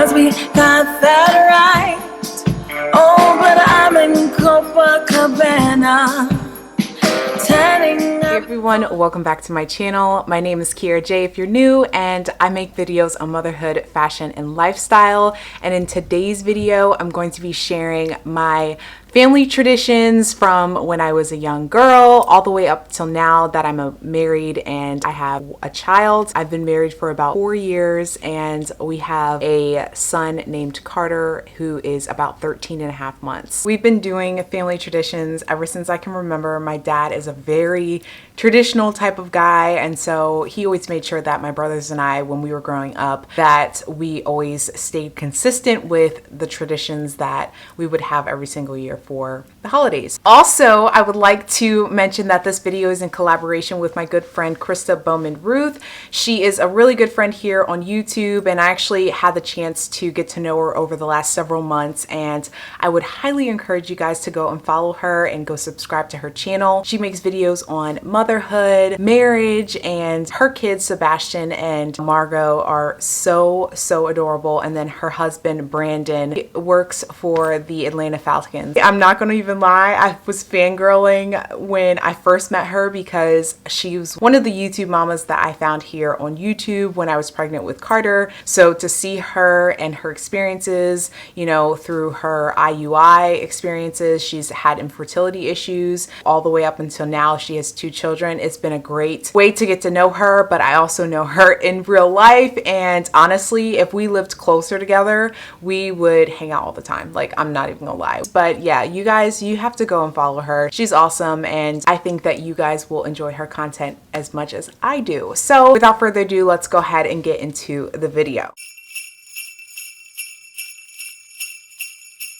'cause we got that right. Oh, but I'm in Copacabana. Hey everyone, welcome back to my channel. My name is Kiara J if you're new, and I make videos on motherhood, fashion, and lifestyle. And in today's video, I'm going to be sharing my family traditions from when I was a young girl all the way up till now that I'm married and I have a child. I've been married for about 4 years and we have a son named Carter who is about 13 and a half months. We've been doing family traditions ever since I can remember. My dad is a very traditional type of guy, and so he always made sure that my brothers and I, when we were growing up, that we always stayed consistent with the traditions that we would have every single year for the holidays. Also, I would like to mention that this video is in collaboration with my good friend Krista, Bowman, Ruth. She is a really good friend here on YouTube, and I actually had the chance to get to know her over the last several months, and I would highly encourage you guys to go and follow her and go subscribe to her channel. She makes videos on motherhood, marriage, and her kids Sebastian and Margot are so adorable. And then her husband Brandon works for the Atlanta Falcons. I'm not gonna even lie, I was fangirling when I first met her because she was one of the YouTube mamas that I found here on YouTube when I was pregnant with Carter. So to see her and her experiences, you know, through her IUI experiences, she's had infertility issues all the way up until now. She has 2 children. It's been a great way to get to know her, but I also know her in real life, and honestly, if we lived closer together, we would hang out all the time. Like, I'm not even gonna lie. But yeah, you guys, you have to go and follow her. She's awesome, and I think that you guys will enjoy her content as much as I do. So without further ado, let's go ahead and get into the video.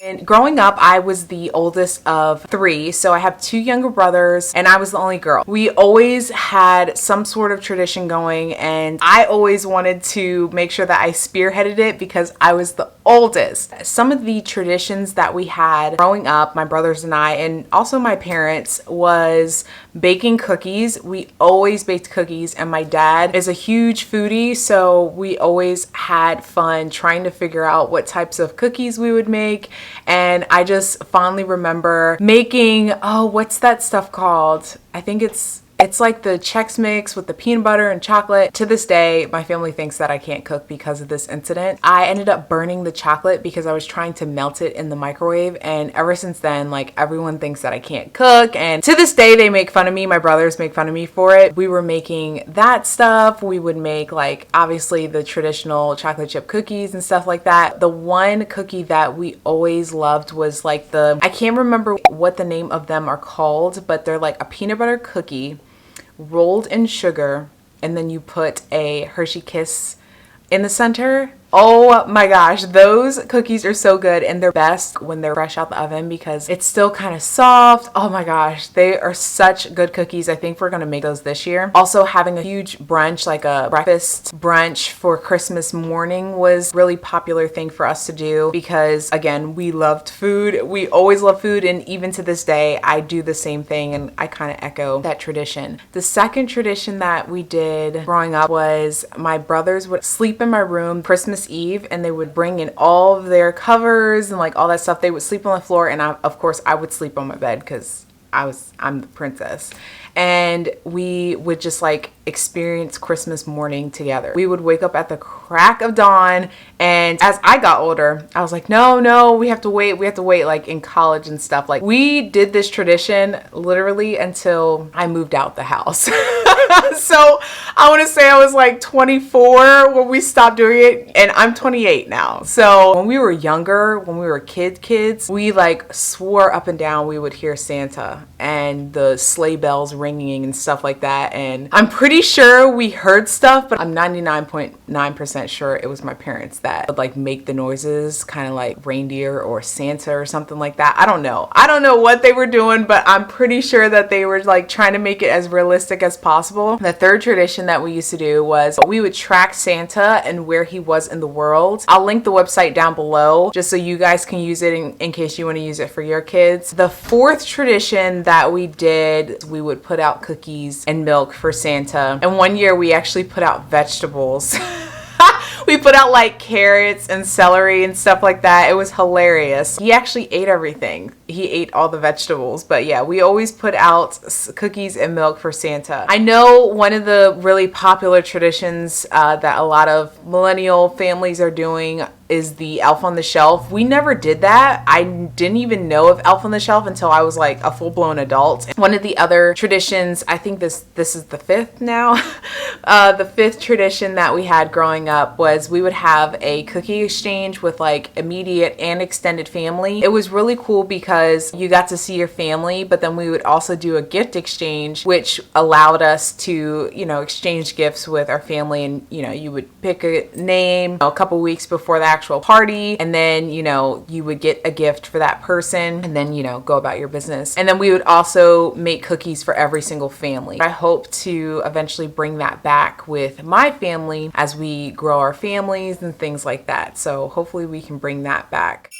And growing up, I was the oldest of 3, so I have 2 younger brothers, and I was the only girl. We always had some sort of tradition going, and I always wanted to make sure that I spearheaded it because I was the oldest. Some of the traditions that we had growing up, my brothers and I, and also my parents, was baking cookies. We always baked cookies, and my dad is a huge foodie, so we always had fun trying to figure out what types of cookies we would make. And I just fondly remember making, oh, what's that stuff called? I think it's like the Chex Mix with the peanut butter and chocolate. To this day, my family thinks that I can't cook because of this incident. I ended up burning the chocolate because I was trying to melt it in the microwave, and ever since then, like, everyone thinks that I can't cook, and to this day they make fun of me. My brothers make fun of me for it. We were making that stuff. We would make, like, obviously the traditional chocolate chip cookies and stuff like that. The one cookie that we always loved was like I can't remember what the name of them are called, but they're like a peanut butter cookie rolled in sugar, and then you put a Hershey Kiss in the center. Oh my gosh, those cookies are so good, and they're best when they're fresh out the oven because it's still kind of soft. Oh my gosh, they are such good cookies. I think we're gonna make those this year. Also, having a huge brunch, like a breakfast brunch for Christmas morning, was really popular thing for us to do because, again, we loved food. We always love food, and even to this day, I do the same thing, and I kind of echo that tradition. The second tradition that we did growing up was my brothers would sleep in my room Christmas Eve, and they would bring in all of their covers and like all that stuff. They would sleep on the floor, and of course I would sleep on my bed because I'm the princess. And we would just like experience Christmas morning together. We would wake up at the crack of dawn, and as I got older, I was like, no, we have to wait, like in college and stuff. Like, we did this tradition literally until I moved out the house. So I want to say I was like 24 when we stopped doing it, and I'm 28 now. So when we were younger, when we were kids, we like swore up and down we would hear Santa and the sleigh bells ringing and stuff like that. And I'm pretty sure we heard stuff, but I'm 99.9% sure it was my parents that would like make the noises, kind of like reindeer or Santa or something like that. I don't know what they were doing, but I'm pretty sure that they were like trying to make it as realistic as possible. The third tradition that we used to do was we would track Santa and where he was in the world. I'll link the website down below just so you guys can use it in case you want to use it for your kids. The fourth tradition that we did, we would put out cookies and milk for Santa. And one year we actually put out vegetables. We put out like carrots and celery and stuff like that. It was hilarious. He actually ate everything. He ate all the vegetables. But yeah, we always put out cookies and milk for Santa. I know one of the really popular traditions that a lot of millennial families are doing is the Elf on the Shelf. We never did that. I didn't even know of Elf on the Shelf until I was like a full-blown adult. One of the other traditions, I think this is the fifth now, the fifth tradition that we had growing up was we would have a cookie exchange with like immediate and extended family. It was really cool because you got to see your family, but then we would also do a gift exchange, which allowed us to, you know, exchange gifts with our family. And, you know, you would pick a name a couple weeks before the actual party, and then, you know, you would get a gift for that person, and then, you know, go about your business. And then we would also make cookies for every single family. I hope to eventually bring that back with my family as we grow our families and things like that. So hopefully we can bring that back.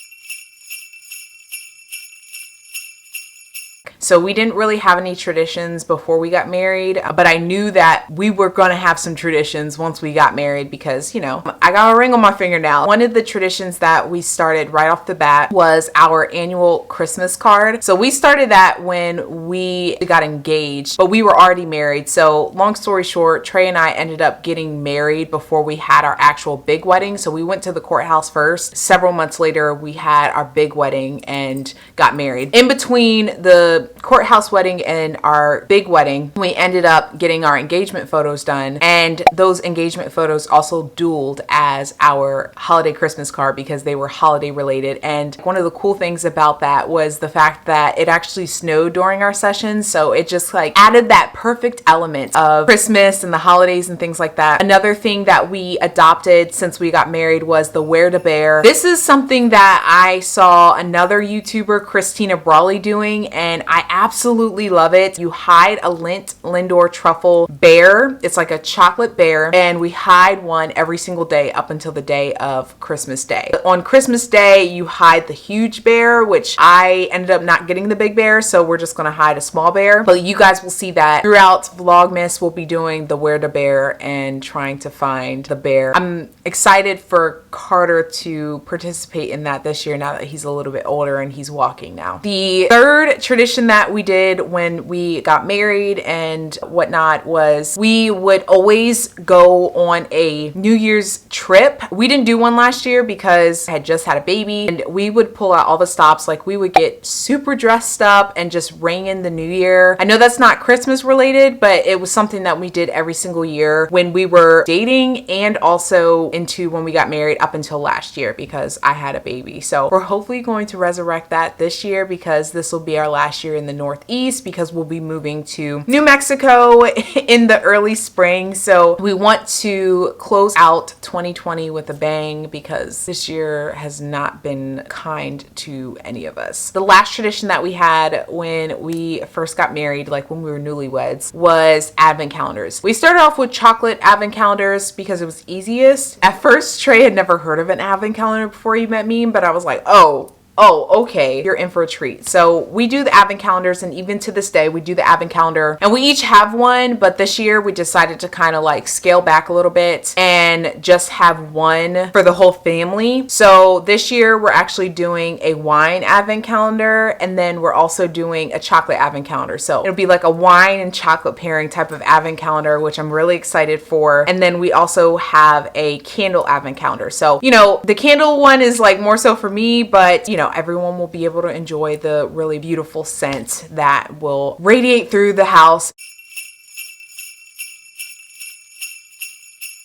So we didn't really have any traditions before we got married, but I knew that we were going to have some traditions once we got married because, you know, I got a ring on my finger now. One of the traditions that we started right off the bat was our annual Christmas card. So we started that when we got engaged, but we were already married. So long story short, Trey and I ended up getting married before we had our actual big wedding. So we went to the courthouse first. Several months later, we had our big wedding and got married. In between the courthouse wedding and our big wedding, we ended up getting our engagement photos done, and those engagement photos also dueled as our holiday Christmas card because they were holiday related. And one of the cool things about that was the fact that it actually snowed during our sessions, so it just like added that perfect element of Christmas and the holidays and things like that. Another thing that we adopted since we got married was the Where to Bear. This is something that I saw another YouTuber, Christina Brawley, doing, and I absolutely love it. You hide a Lindt Lindor truffle bear. It's like a chocolate bear, and we hide one every single day up until the day of Christmas Day. On Christmas Day, you hide the huge bear, which I ended up not getting the big bear, so we're just gonna hide a small bear. But you guys will see that throughout Vlogmas. We'll be doing the Where to Bear and trying to find the bear. I'm excited for Carter to participate in that this year now that he's a little bit older and he's walking now. The third tradition that we did when we got married and whatnot was we would always go on a New Year's trip. We didn't do one last year because I had just had a baby, and we would pull out all the stops. Like we would get super dressed up and just ring in the new year. I know that's not Christmas related, but it was something that we did every single year when we were dating and also into when we got married up until last year because I had a baby. So we're hopefully going to resurrect that this year because this will be our last year in the Northeast because we'll be moving to New Mexico in the early spring. So we want to close out 2020 with a bang because this year has not been kind to any of us. The last tradition that we had when we first got married, like when we were newlyweds, was advent calendars. We started off with chocolate advent calendars because it was easiest. At first, Trey had never heard of an advent calendar before he met me, but I was like, oh, okay, you're in for a treat. So we do the advent calendars, and even to this day, we do the advent calendar, and we each have one, but this year we decided to kind of like scale back a little bit and just have one for the whole family. So this year we're actually doing a wine advent calendar, and then we're also doing a chocolate advent calendar. So it'll be like a wine and chocolate pairing type of advent calendar, which I'm really excited for. And then we also have a candle advent calendar. So, you know, the candle one is like more so for me, but you know, everyone will be able to enjoy the really beautiful scent that will radiate through the house.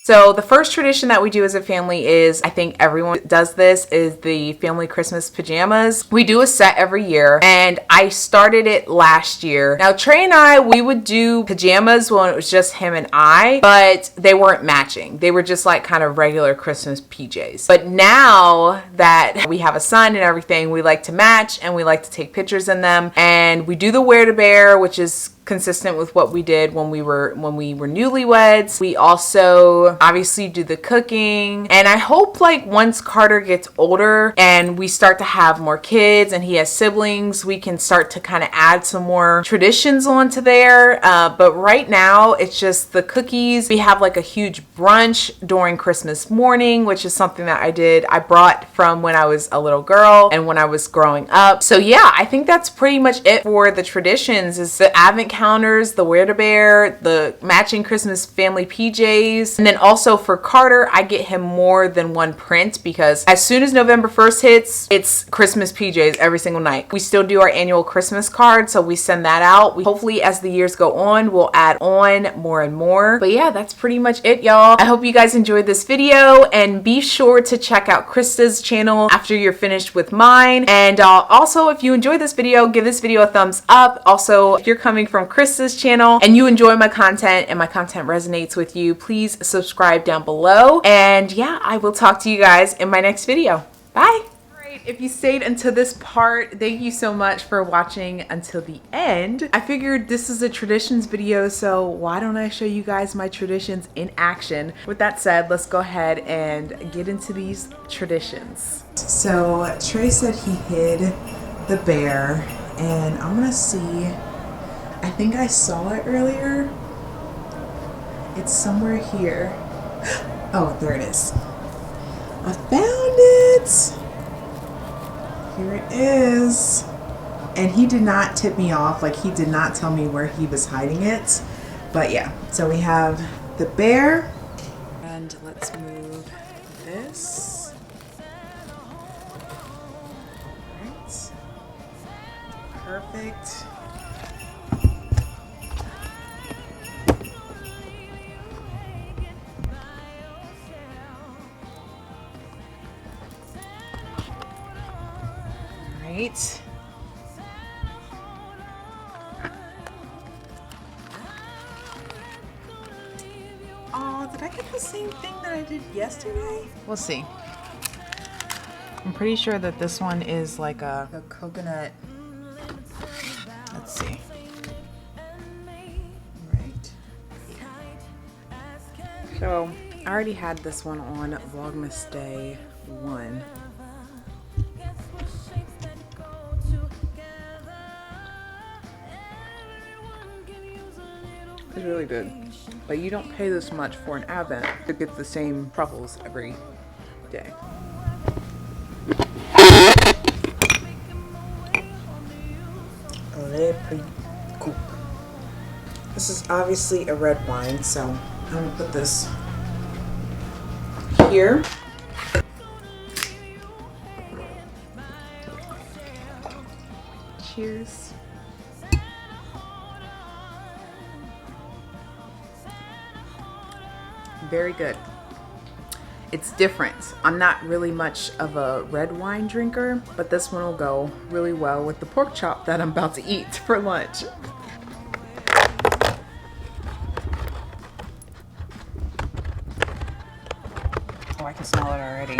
So the first tradition that we do as a family is, I think everyone does this, is the family Christmas pajamas. We do a set every year, and I started it last year. Now Trey and I, we would do pajamas when it was just him and I, but they weren't matching. They were just like kind of regular Christmas PJs. But now that we have a son and everything, we like to match and we like to take pictures in them. And we do the Where to Bear, which is consistent with what we did when we were newlyweds. We also obviously do the cooking, and I hope like once Carter gets older and we start to have more kids and he has siblings, we can start to kind of add some more traditions onto there. But right now it's just the cookies. We have like a huge brunch during Christmas morning, which is something that I brought from when I was a little girl and when I was growing up. So yeah, I think that's pretty much it for the traditions, is the advent counters, the Wear-to-Bear, the matching Christmas family PJs. And then also for Carter, I get him more than one print because as soon as November 1st hits, it's Christmas PJs every single night. We still do our annual Christmas card, so we send that out. Hopefully as the years go on, we'll add on more and more. But yeah, that's pretty much it, y'all. I hope you guys enjoyed this video, and be sure to check out Krista's channel after you're finished with mine. And also, if you enjoyed this video, give this video a thumbs up. Also, if you're coming from Krista's channel and you enjoy my content and my content resonates with you, please subscribe down below. And yeah, I will talk to you guys in my next video. Bye. If you stayed until this part, thank you so much for watching until the end. I figured this is a traditions video, so why don't I show you guys my traditions in action? With that said, let's go ahead and get into these traditions. So Trey said he hid the bear, and I'm gonna see, I think I saw it earlier. It's somewhere here. Oh, there it is. I found it. Here it is. And he did not tip me off, like he did not tell me where he was hiding it. But yeah, so we have the bear. And let's move this. Alright. Perfect. Right. Oh, did I get the same thing that I did yesterday? We'll see. I'm pretty sure that this one is like a coconut. Let's see. Right. So I already had this one on Vlogmas Day 1. It's really good, but you don't pay this much for an advent to get the same truffles every day. Oh, pretty cool. This is obviously a red wine, so I'm gonna put this here. Cheers. Very good. It's different. I'm not really much of a red wine drinker, but this one will go really well with the pork chop that I'm about to eat for lunch. Oh, I can smell it already.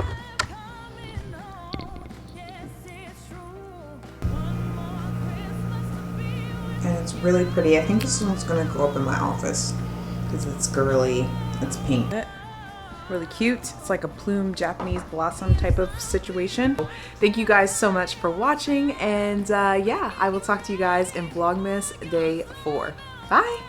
And it's really pretty. I think this one's gonna go up in my office because it's girly. It's pink. Really cute. It's like a plume Japanese blossom type of situation. Thank you guys so much for watching, and yeah, I will talk to you guys in Vlogmas Day 4. Bye.